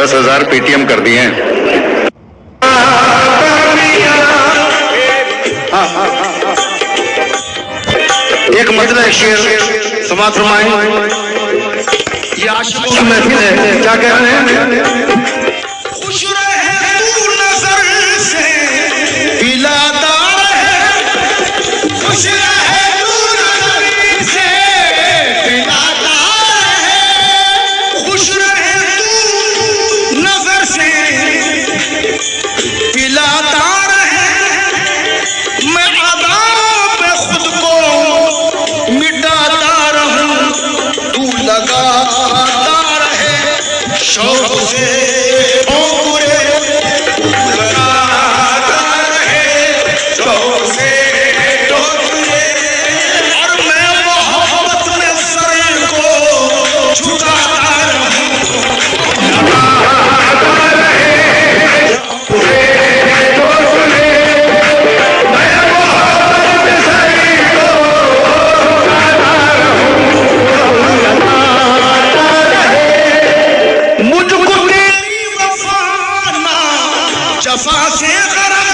10,000 Paytm कर दिए हैं। एक मतलब शेर समाप्त फरमाएं। ये आशिकों की महफिल है, क्या कह रहे हैं? खुश रहे तू नजर से पिलाता रहे, खुश रहे तू नजर से पिलाता रहे, खुश रहे तू नजर से पिलाता रहे। मैं अदा पे खुद को मिटाता रहूं, तू लगाता रहे शौक से ठोकरे, लगाता रहे शौक से ठोकरे। और मैं मोहब्बत में सर को झुकाता रहूं, लगाता रहे शौक से ठोकरे। मैं मोहब्बत में सर को झुकाता रहूं, लगाता रहे। मुझको तेरी वफा ना जफा से गरज,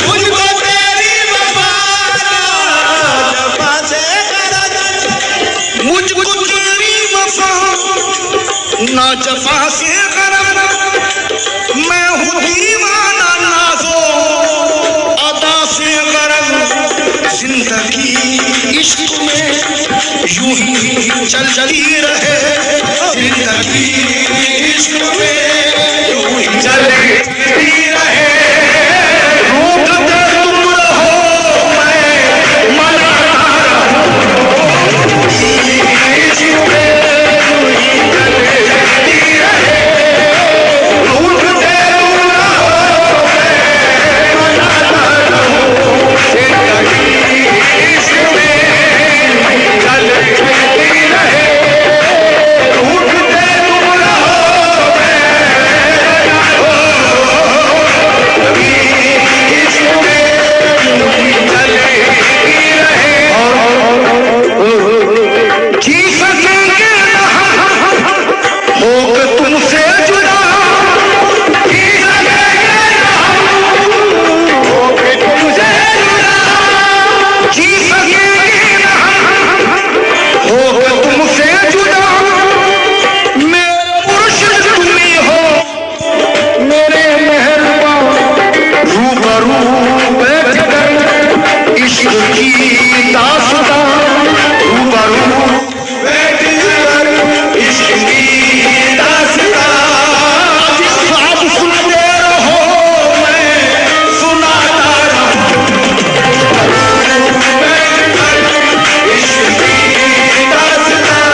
मुझको तेरी वफा ना जफा से गरज, मुझको तेरी वफा ना जफा से गरज। मैं हूँ दीवाना नाज़ो अदा से गरज, जिंदगी इश्क में यूं ही चलती रहे, जिंदगी इश्क में यूं ही चलती रहे। रोकते तुम रहो मैं मनाता रहूं, इश्क में यूं ही चलती रहे। रोकते तुम रहो मैं मनाता रहूं, जिंदगी इश्क में यूं ही चलती रहे। उठते तुम रहो इश्क में यूं ही चलती रहे। जी सकेंगे ना होकर तुमसे जुदा, जी सकेंगे ना होकर तुमसे जुदा, जी सकेंगे ना होकर तुमसे जुदा। मेरे मुर्शिद तुम्ही हो, मेरे मेहरबान रूबरू बैठ कर इश्क की दास्तां, रूबरू बैठ कर इश्क की दास्तां। आप सुनते रहो मैं सुनाता रहूं, बैठ कर इश्क की दास्तां।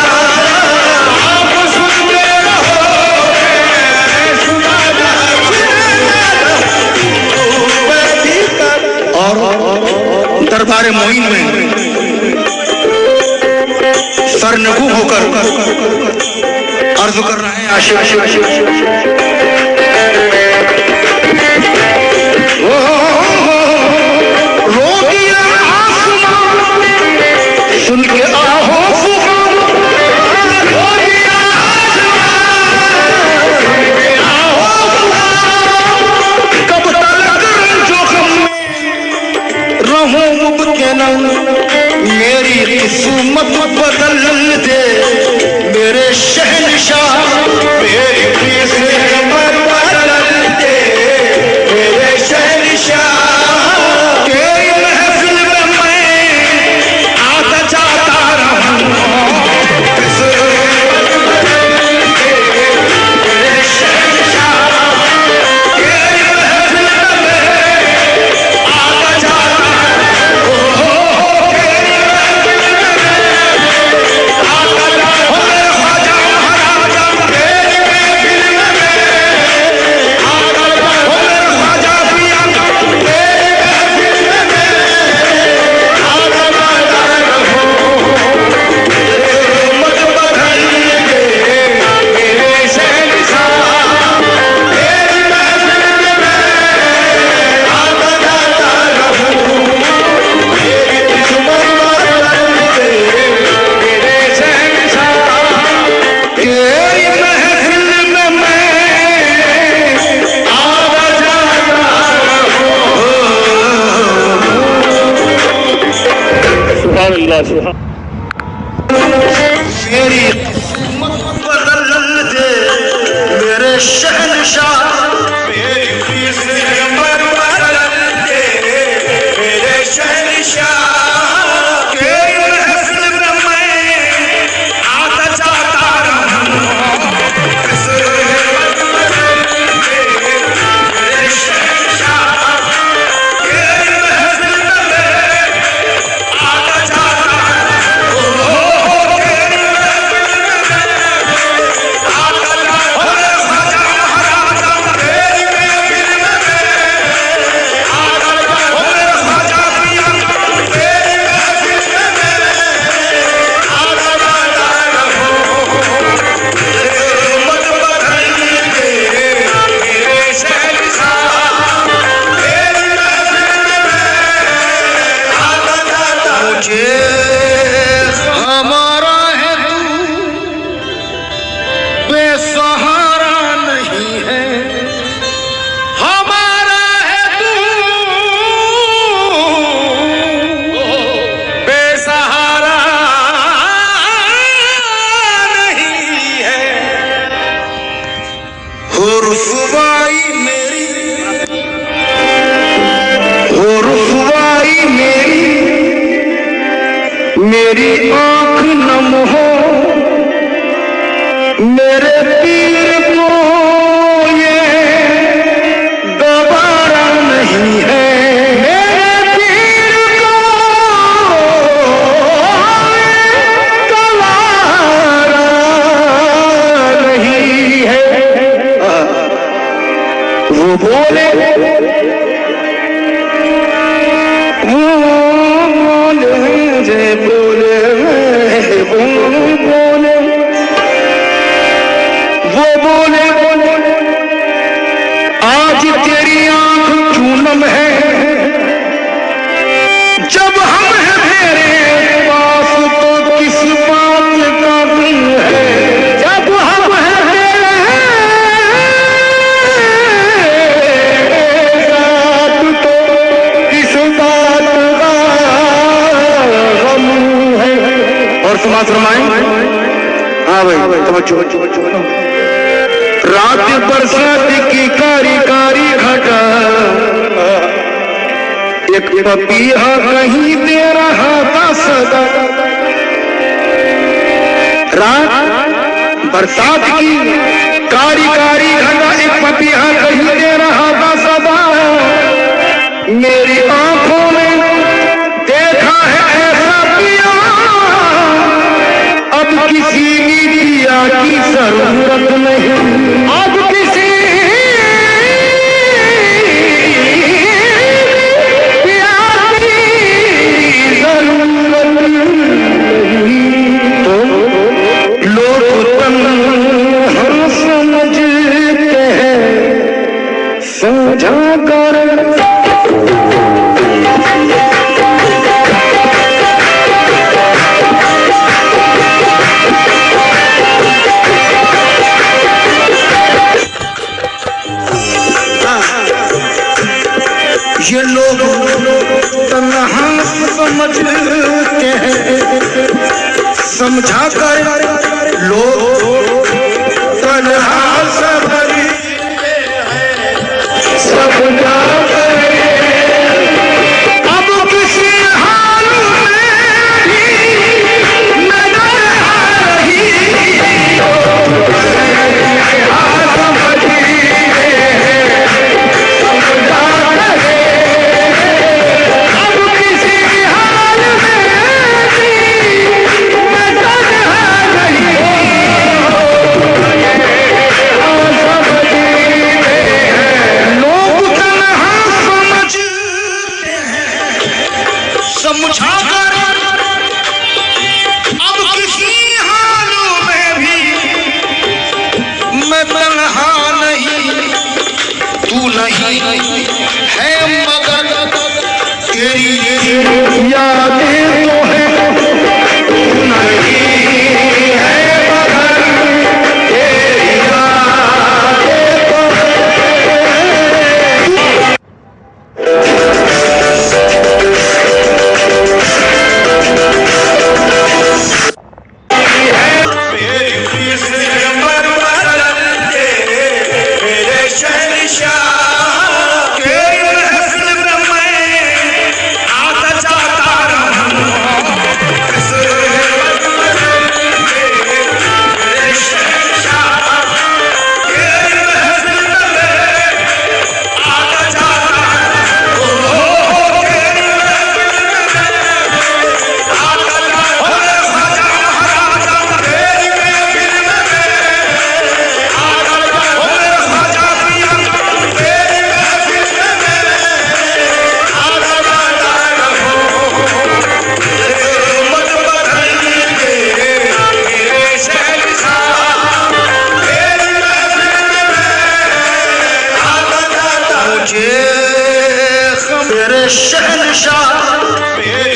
आप सुनते रहो मैं सुनाता रहूं, बैठ कर। और दरबार मोइन में सरनगू होकर अर्ज कर रहे हैं आशिक। रो दिया आसमां सुन के आहो फुगान, रो दिया आसमां सुन के आहो फुगान। कब तक जोखम में रहूं मुबतला, मेरी किस्मत बदल दे मेरे शहंशाह, मेरी मेरे शहंशाह, मेरी सिमर के मेरे शहंशाह, तेरी महफिल में मैं आता जाता रहूं। मेरे शहंशाह, तेरी महफिल में मैं आता जाता रहूं। तेरी महफिल में मैं आता जाता और ख्वाजा महाराजा, तेरी महफिल में आता जाता और ख्वाजा पिया, तेरी महफिल में आता जाता मत बदल के मेरे शहंशाह, तेरी महफिल में आता जाता मुझे हमारा है तू, बेसहारा नहीं है। हमारा है तू, बेसहारा नहीं है। हो रुसवाई मेरी, हो रुसवाई मेरी आंख नम हो, मेरे पीर को ये दोबारा नहीं है। मेरे पीर को दोबारा नहीं है। वो बोले, जे बोले, वो बोले आज तेरी आंख क्यों नम है, जब हम हैं तेरे पास तो किस बात का गम है। जब हम हैं तेरे साथ तो किस बात का गम है। और समाज रमाए। हाँ भाई, तवज्जो। रात बरसात की कारी कारी घटा, एक पपीहा कहीं दे रहा था सदा। रात बरसात की कारी कारी घटा, एक पपीहा कहीं दे रहा था सदा। मेरी आंखों में देखा है ऐसा पिया, अब किसी मीडिया की जरूरत नहीं। अब किसी प्यार की जरूरत नहीं। तो लोग तन्हा समझते हैं, समझा कर ये लोग तन्हा समझते हैं, समझा कर लोग तन्हा समझते हैं, समझा कर अब किसी हाल में भी नजर आ रही हो। समझा कर अब किसी हालों में भी मैं तन्हा नहीं, तू नहीं है मगर तेरी यादें तो है, तू नहीं है मगर तेरी यादें तो शेख मेरे शहनशाह